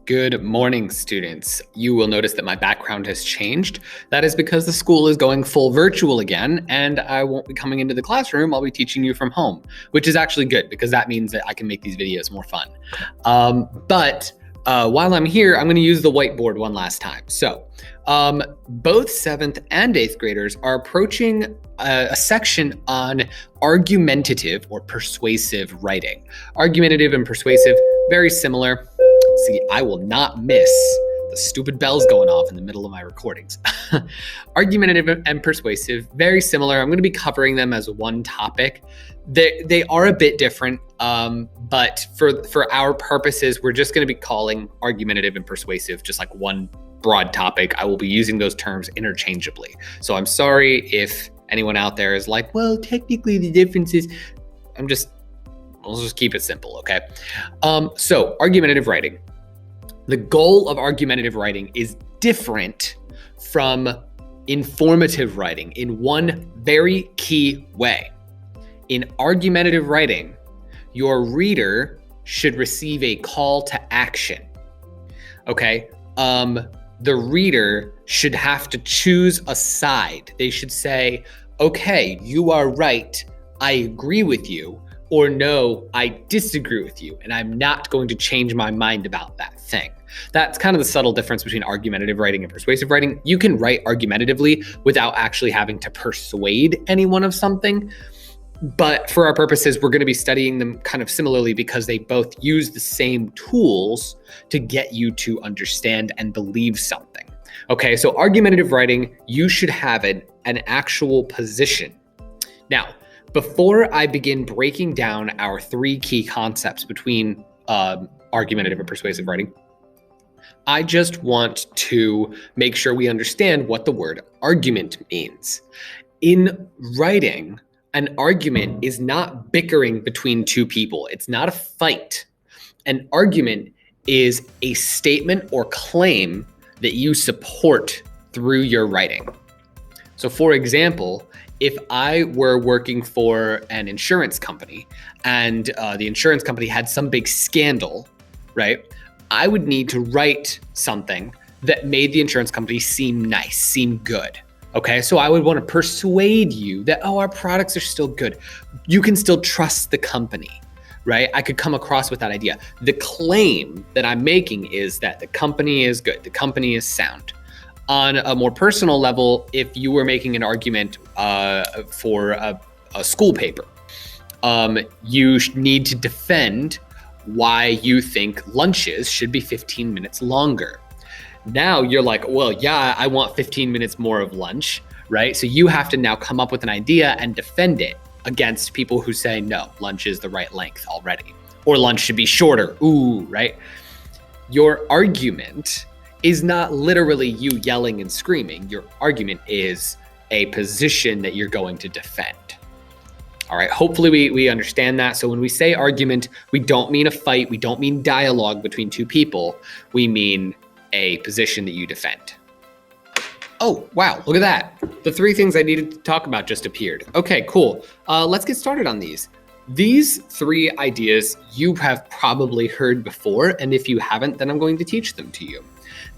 Good morning, students. You will notice that my background has changed. That is because the school is going full virtual again, and I won't be coming into the classroom. I'll be teaching you from home, which is actually good because that means that I can make these videos more fun. But while I'm here, I'm going to use the whiteboard one last time. So both 7th and 8th graders are approaching a section on argumentative or persuasive writing. Argumentative and persuasive, very similar. See, I will not miss the stupid bells going off in the middle of my recordings. Argumentative and persuasive, very similar. I'm going to be covering them as one topic. They are a bit different, but for our purposes, we're just going to be calling argumentative and persuasive just like one broad topic. I will be using those terms interchangeably. So I'm sorry if anyone out there is like, well, technically the difference is, I'll just keep it simple, okay? So argumentative writing. The goal of argumentative writing is different from informative writing in one very key way. In argumentative writing, your reader should receive a call to action, okay? The reader should have to choose a side. They should say, okay, you are right, I agree with you, or no, I disagree with you, and I'm not going to change my mind about that thing. That's kind of the subtle difference between argumentative writing and persuasive writing. You can write argumentatively without actually having to persuade anyone of something. But for our purposes, we're going to be studying them kind of similarly because they both use the same tools to get you to understand and believe something. Okay, so argumentative writing, you should have an actual position. Now, before I begin breaking down our three key concepts between argumentative and persuasive writing, I just want to make sure we understand what the word argument means. In writing, an argument is not bickering between two people. It's not a fight. An argument is a statement or claim that you support through your writing. So for example, if I were working for an insurance company and the insurance company had some big scandal, right? I would need to write something that made the insurance company seem nice, seem good. Okay, so I would want to persuade you that, oh, our products are still good. You can still trust the company, right? I could come across with that idea. The claim that I'm making is that the company is good, the company is sound. On a more personal level, if you were making an argument for a school paper, you need to defend why you think lunches should be 15 minutes longer. Now you're like, well, yeah, I want 15 minutes more of lunch, right? So you have to now come up with an idea and defend it against people who say, no, lunch is the right length already, or lunch should be shorter, ooh, right? Your argument is not literally you yelling and screaming. Your argument is a position that you're going to defend. All right, hopefully we understand that. So when we say argument, we don't mean a fight. We don't mean dialogue between two people. We mean a position that you defend. Oh, wow, look at that. The three things I needed to talk about just appeared. Okay, cool. Let's get started on these. These three ideas you have probably heard before, and if you haven't, then I'm going to teach them to you.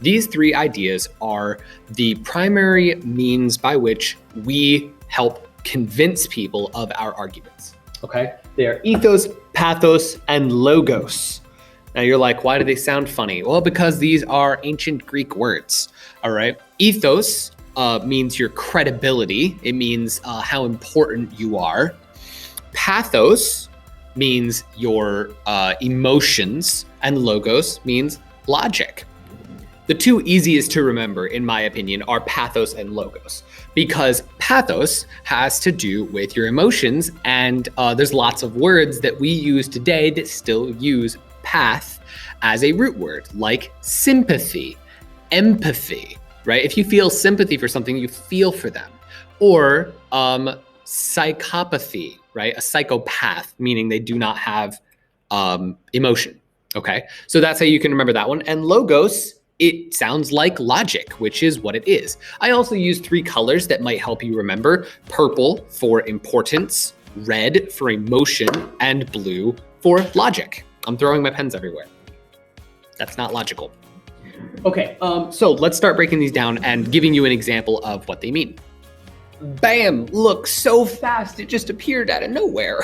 These three ideas are the primary means by which we help convince people of our arguments, okay? They are ethos, pathos, and logos. Now you're like, why do they sound funny? Well, because these are ancient Greek words, all right? Ethos means your credibility. It means how important you are. Pathos means your emotions, and logos means logic. The two easiest to remember, in my opinion, are pathos and logos, because pathos has to do with your emotions, and there's lots of words that we use today that still use path as a root word, like sympathy, empathy, right? If you feel sympathy for something, you feel for them. Or psychopathy, right? A psychopath, meaning they do not have emotion, okay? So that's how you can remember that one. And logos, it sounds like logic, which is what it is. I also use three colors that might help you remember: purple for importance, red for emotion, and blue for logic. I'm throwing my pens everywhere. That's not logical. Okay, so let's start breaking these down and giving you an example of what they mean. Bam, look, so fast, it just appeared out of nowhere.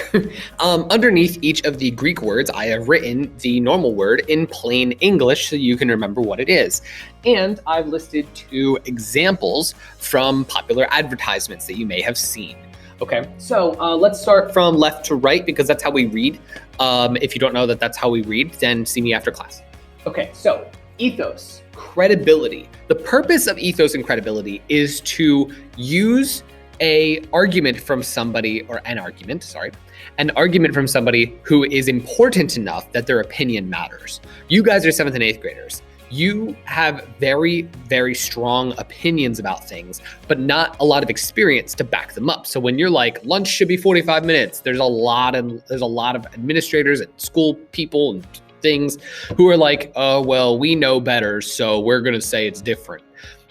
Underneath each of the Greek words, I have written the normal word in plain English so you can remember what it is. And I've listed 2 examples from popular advertisements that you may have seen. Okay, so let's start from left to right because that's how we read. If you don't know that that's how we read, then see me after class. Okay, so ethos, credibility. The purpose of ethos and credibility is to use an argument from somebody from somebody who is important enough that their opinion matters. You guys are 7th and 8th graders. You have very, very strong opinions about things, but not a lot of experience to back them up. So when you're like, lunch should be 45 minutes, there's a lot of administrators and school people and things who are like, oh, well, we know better, so we're going to say it's different.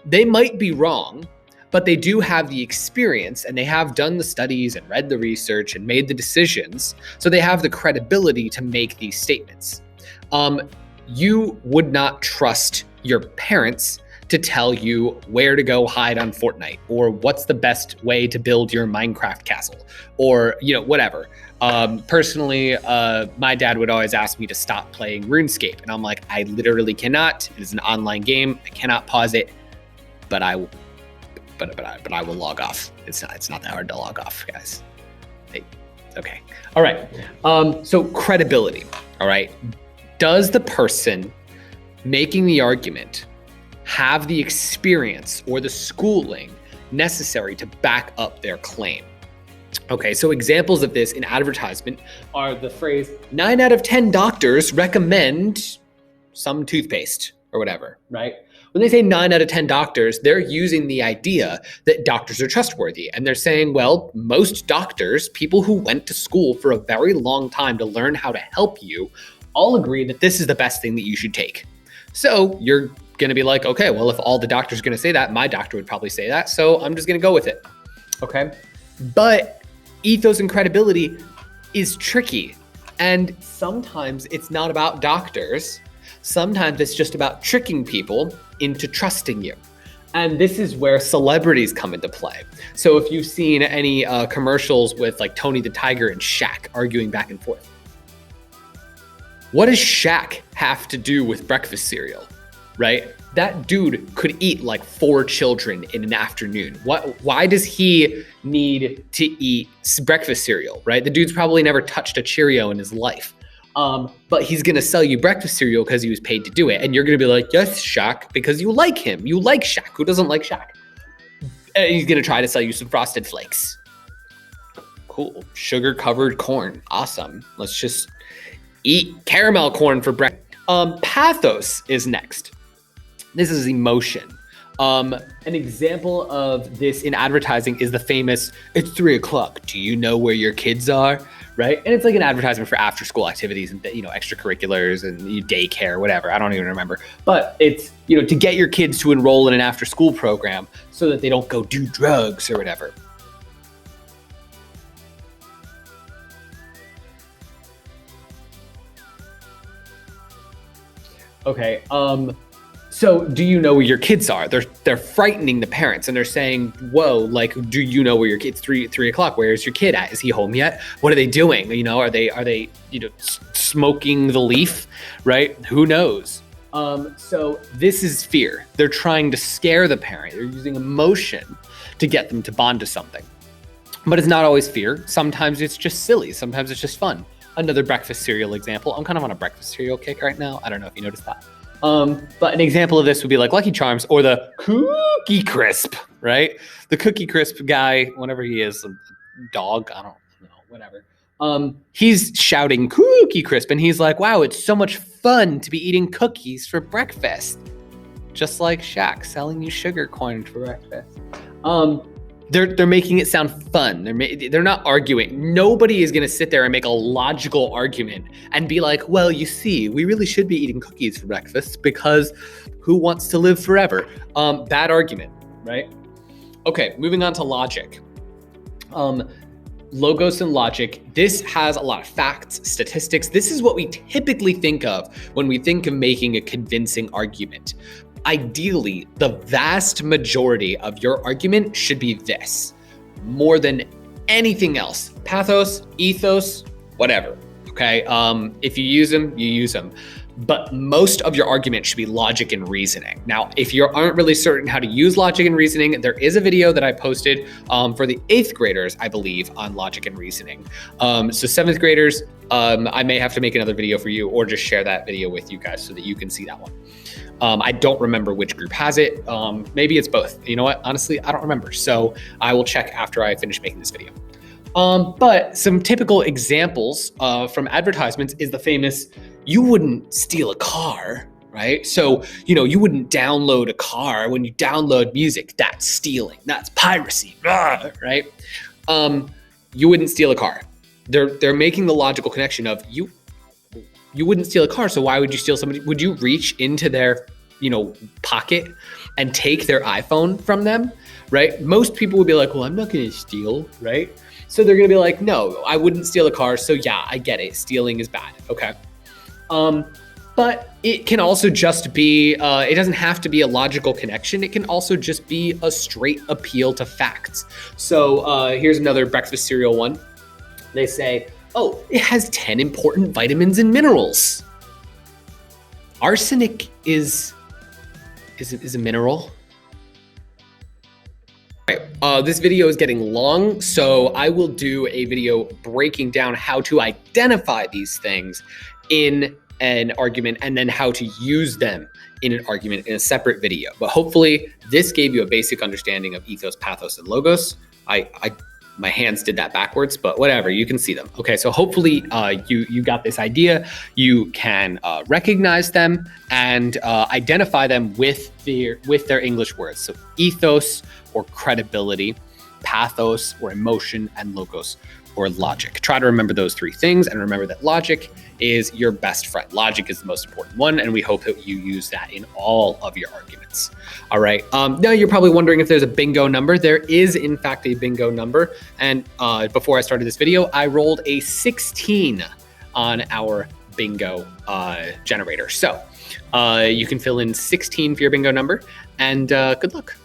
They might be wrong, but they do have the experience and they have done the studies and read the research and made the decisions. So they have the credibility to make these statements. You would not trust your parents to tell you where to go hide on Fortnite or what's the best way to build your Minecraft castle or, whatever. Personally, my dad would always ask me to stop playing RuneScape. And I'm like, I literally cannot. It is an online game. I cannot pause it, but I will log off. It's not that hard to log off, guys. Hey, okay. All right. So credibility. All right. Does the person making the argument have the experience or the schooling necessary to back up their claim? Okay, so examples of this in advertisement are the phrase, 9 out of 10 doctors recommend some toothpaste or whatever, right? When they say 9 out of 10 doctors, they're using the idea that doctors are trustworthy. And they're saying, well, most doctors, people who went to school for a very long time to learn how to help you, all agree that this is the best thing that you should take. So you're going to be like, okay, well, if all the doctors are going to say that, my doctor would probably say that. So I'm just going to go with it. Okay. But ethos and credibility is tricky. And sometimes it's not about doctors. Sometimes it's just about tricking people into trusting you. And this is where celebrities come into play. So if you've seen any commercials with like Tony the Tiger and Shaq arguing back and forth, what does Shaq have to do with breakfast cereal, right? That dude could eat like 4 children in an afternoon. Why does he need to eat breakfast cereal, right? The dude's probably never touched a Cheerio in his life. But he's going to sell you breakfast cereal because he was paid to do it. And you're going to be like, yes, Shaq, because you like him. You like Shaq. Who doesn't like Shaq? And he's going to try to sell you some Frosted Flakes. Cool. Sugar-covered corn. Awesome. Let's just eat caramel corn for breakfast. Pathos is next. This is emotion. An example of this in advertising is the famous, it's 3 o'clock. Do you know where your kids are? Right? And it's like an advertisement for after school activities and, extracurriculars and daycare, whatever. I don't even remember. But it's, to get your kids to enroll in an after school program so that they don't go do drugs or whatever. Okay. So do you know where your kids are? They're frightening the parents and they're saying, whoa, like, do you know where your kid's 3 o'clock? Where is your kid at? Is he home yet? What are they doing? Are they smoking the leaf, right? Who knows? So this is fear. They're trying to scare the parent. They're using emotion to get them to bond to something. But it's not always fear. Sometimes it's just silly. Sometimes it's just fun. Another breakfast cereal example. I'm kind of on a breakfast cereal kick right now. I don't know if you noticed that. But an example of this would be like Lucky Charms or the Cookie Crisp, right? The Cookie Crisp guy, whenever he is a dog, I don't know, whatever. He's shouting Cookie Crisp and he's like, wow, it's so much fun to be eating cookies for breakfast. Just like Shaq selling you sugar corn for breakfast. They're making it sound fun. They're not arguing. Nobody is going to sit there and make a logical argument and be like, well, you see, we really should be eating cookies for breakfast because who wants to live forever? Bad argument, right? Okay, moving on to logic. Logos and logic. This has a lot of facts, statistics. This is what we typically think of when we think of making a convincing argument. ideally, the vast majority of your argument should be this, more than anything else. Pathos, ethos, whatever, okay? If you use them, you use them. But most of your argument should be logic and reasoning. Now, if you aren't really certain how to use logic and reasoning, there is a video that I posted for the 8th graders, I believe, on logic and reasoning. So 7th graders, I may have to make another video for you or just share that video with you guys so that you can see that one. I don't remember which group has it. Maybe it's both. You know what? Honestly, I don't remember. So I will check after I finish making this video. But some typical examples from advertisements is the famous, you wouldn't steal a car, right? So, you wouldn't download a car. When you download music, that's stealing, that's piracy, right? You wouldn't steal a car. They're making the logical connection of you wouldn't steal a car, so why would you steal somebody? Would you reach into their, pocket and take their iPhone from them, right? Most people would be like, well, I'm not gonna steal, right? So they're gonna be like, no, I wouldn't steal a car, so yeah, I get it, stealing is bad, okay? But it can also just be, it doesn't have to be a logical connection, it can also just be a straight appeal to facts. So here's another breakfast cereal one. They say, oh, it has 10 important vitamins and minerals. Arsenic is a mineral. All right, this video is getting long, so I will do a video breaking down how to identify these things in an argument and then how to use them in an argument in a separate video. But hopefully this gave you a basic understanding of ethos, pathos, and logos. My hands did that backwards, but whatever, you can see them. Okay, so hopefully you got this idea. You can recognize them and identify them with their English words. So ethos or credibility, pathos or emotion, and logos or logic. Try to remember those 3 things and remember that logic is your best friend. Logic is the most important one, and we hope that you use that in all of your arguments. All right, now you're probably wondering if there's a bingo number. There is in fact a bingo number, and before I started this video, I rolled a 16 on our bingo generator. So you can fill in 16 for your bingo number, and good luck.